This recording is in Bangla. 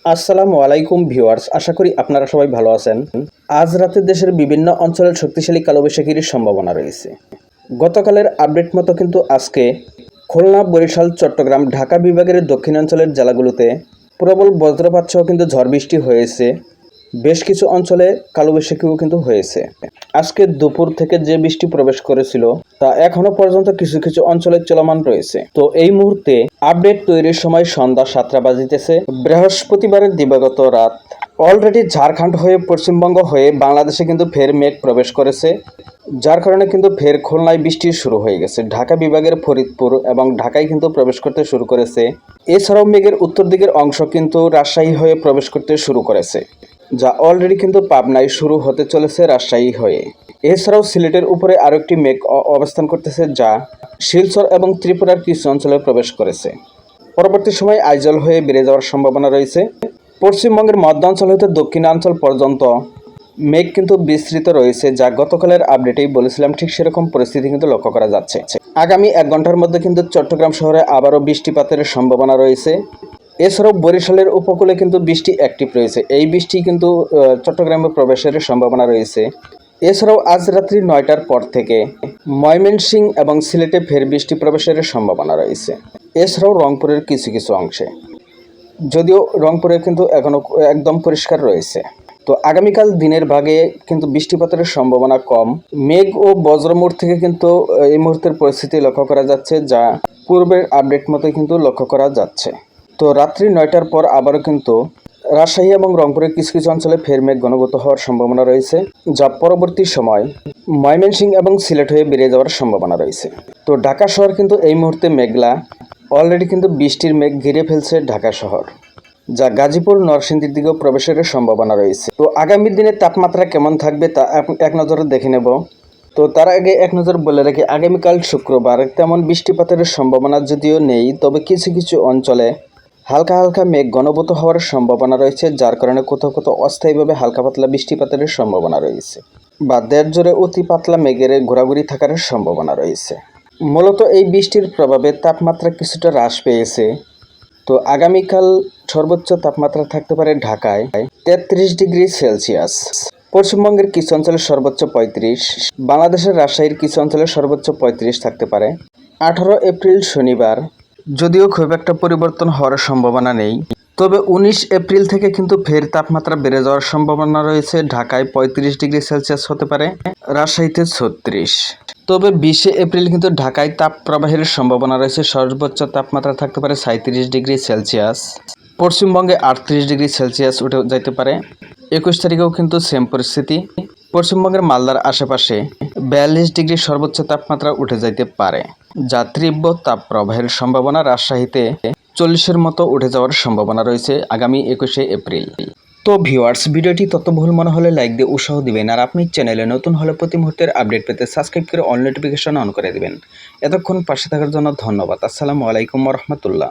আসসালামু আলাইকুম ভিউয়ার্স, আশা করি আপনারা সবাই ভালো আছেন। আজ রাতে দেশের বিভিন্ন অঞ্চলের শক্তিশালী কালবৈশাখীর সম্ভাবনা রয়েছে। গতকালের আপডেট মতো কিন্তু আজকে খুলনা, বরিশাল, চট্টগ্রাম, ঢাকা বিভাগের দক্ষিণাঞ্চলের জেলাগুলোতে প্রবল বজ্রপাত সহ কিন্তু ঝড় বৃষ্টি হয়েছে। বেশ কিছু অঞ্চলে কালবৈশাখীও কিন্তু হয়েছে। আজকে দুপুর থেকে যে বৃষ্টি প্রবেশ করেছিল তা এখনো পর্যন্ত কিছু কিছু অঞ্চলে চলমান রয়েছে। তো এই মুহূর্তে আপডেট তৈরির সময় সন্ধ্যা 7টা বাজিতেছে। বৃহস্পতিবারের দিবাগত রাত অলরেডি ঝাড়খণ্ড হয়ে পশ্চিমবঙ্গ হয়ে বাংলাদেশে কিন্তু ফের মেঘ প্রবেশ করেছে, যার কারণে কিন্তু ফের খুলনায় বৃষ্টি শুরু হয়ে গেছে। ঢাকা বিভাগের ফরিদপুর এবং ঢাকায় কিন্তু প্রবেশ করতে শুরু করেছে। এছাড়াও মেঘের উত্তর দিকের অংশ কিন্তু রাজশাহী হয়ে প্রবেশ করতে শুরু করেছে, যা অলরেডি কিন্তু পাবনায় শুরু হতে চলেছে রাজশাহী হয়ে। এছাড়াও সিলেটের উপরে আরও একটি মেঘ অবস্থান করতেছে, যা শিলচর এবং ত্রিপুরার কিছু অঞ্চলে প্রবেশ করেছে। পরবর্তী সময় আইজল হয়ে বেড়ে যাওয়ার সম্ভাবনা রয়েছে। পশ্চিমবঙ্গের মধ্যাঞ্চল হতে দক্ষিণাঞ্চল পর্যন্ত মেঘ কিন্তু বিস্তৃত রয়েছে, যা গতকালের আপডেটেই বলেছিলাম, ঠিক সেরকম পরিস্থিতি কিন্তু লক্ষ্য করা যাচ্ছে। আগামী 1 ঘন্টার মধ্যে কিন্তু চট্টগ্রাম শহরে আবারও বৃষ্টিপাতের সম্ভাবনা রয়েছে। এছাড়াও বরিশালের উপকূলে কিন্তু বৃষ্টি অ্যাক্টিভ রয়েছে। এই বৃষ্টি কিন্তু চট্টগ্রামে প্রবেশের সম্ভাবনা রয়েছে। এছাড়াও আজ রাত্রি 9টার পর থেকে ময়মনসিংহ এবং সিলেটে ফের বৃষ্টি প্রবেশের সম্ভাবনা রয়েছে। এছাড়াও রংপুরের কিছু কিছু অংশে, যদিও রংপুরে কিন্তু এখনও একদম পরিষ্কার রয়েছে। তো আগামীকাল দিনের ভাগে কিন্তু বৃষ্টিপাতের সম্ভাবনা কম। মেঘ ও বজ্রমুড় থেকে কিন্তু এই মুহূর্তের পরিস্থিতি লক্ষ্য করা যাচ্ছে, যা পূর্বের আপডেট মতোই কিন্তু লক্ষ্য করা যাচ্ছে। তো রাত্রি 9টার পর আবারও কিন্তু রাজশাহী এবং রংপুরের কিছু কিছু অঞ্চলে ফের মেঘ ঘনীভূত হওয়ার সম্ভাবনা রয়েছে, যা পরবর্তী সময় ময়মনসিংহ এবং সিলেট হয়ে বেড়ে যাওয়ার সম্ভাবনা রয়েছে। তো ঢাকা শহর কিন্তু এই মুহূর্তে মেঘলা, অলরেডি কিন্তু বৃষ্টির মেঘ ঘিরে ফেলছে ঢাকা শহর, যা গাজীপুর, নরসিংদীর দিকেও প্রবেশের সম্ভাবনা রয়েছে। তো আগামী দিনে তাপমাত্রা কেমন থাকবে তা এক নজরে দেখে নেব। তো তার আগে এক নজর বলে রাখি, আগামীকাল শুক্রবার তেমন বৃষ্টিপাতের সম্ভাবনা যদিও নেই, তবে কিছু কিছু অঞ্চলে হালকা হালকা মেঘ ঘনীভূত হওয়ার সম্ভাবনা রয়েছে, যার কারণে কোথাও কোথাও অস্থায়ীভাবে হালকা পাতলা বৃষ্টিপাতের সম্ভাবনা রয়েছে, বা দেড় জোরে অতি পাতলা মেঘের ঘোরাঘুরি থাকার সম্ভাবনা রয়েছে। মূলত এই বৃষ্টির প্রভাবে তাপমাত্রা কিছুটা হ্রাস পেয়েছে। তো আগামীকাল সর্বোচ্চ তাপমাত্রা থাকতে পারে ঢাকায় 33 ডিগ্রি সেলসিয়াস, পশ্চিমবঙ্গের কিছু অঞ্চলে সর্বোচ্চ 35, বাংলাদেশের রাজশাহীর কিছু অঞ্চলে সর্বোচ্চ 35 থাকতে পারে। 18 এপ্রিল শনিবার যদিও খুব একটা পরিবর্তন হওয়ার সম্ভাবনা নেই, তবে 19 এপ্রিল থেকে কিন্তু ফের তাপমাত্রা বেড়ে যাওয়ার সম্ভাবনা রয়েছে। ঢাকায় 35 ডিগ্রি সেলসিয়াস হতে পারে, রাজশাহীতে 36। তবে 20 এপ্রিল কিন্তু ঢাকায় তাপ প্রবাহের সম্ভাবনা রয়েছে। সর্বোচ্চ তাপমাত্রা থাকতে পারে 37 ডিগ্রি সেলসিয়াস, পশ্চিমবঙ্গে 38 ডিগ্রি সেলসিয়াস উঠে যেতে পারে। 21 তারিখেও কিন্তু সেম পরিস্থিতি, পশ্চিমবঙ্গের মালদার আশেপাশে 42 ডিগ্রি সর্বোচ্চ তাপমাত্রা উঠে যেতে পারে, যা তীব্র তাপ প্রবাহের সম্ভাবনা। রাজশাহীতে 40-এর মতো উঠে যাওয়ার সম্ভাবনা রয়েছে আগামী 21 এপ্রিল। তো ভিউয়ার্স, ভিডিওটি তথ্যবহুল মনে হলে লাইক দিয়ে উৎসাহ দিবেন, আর আপনি চ্যানেলে নতুন হলে প্রতি মুহূর্তের আপডেট পেতে সাবস্ক্রাইব করে অল নোটিফিকেশন অন করে দিবেন। এতক্ষণ পাশে থাকার জন্য ধন্যবাদ। আসসালামু আলাইকুম ওয়া রাহমাতুল্লাহ।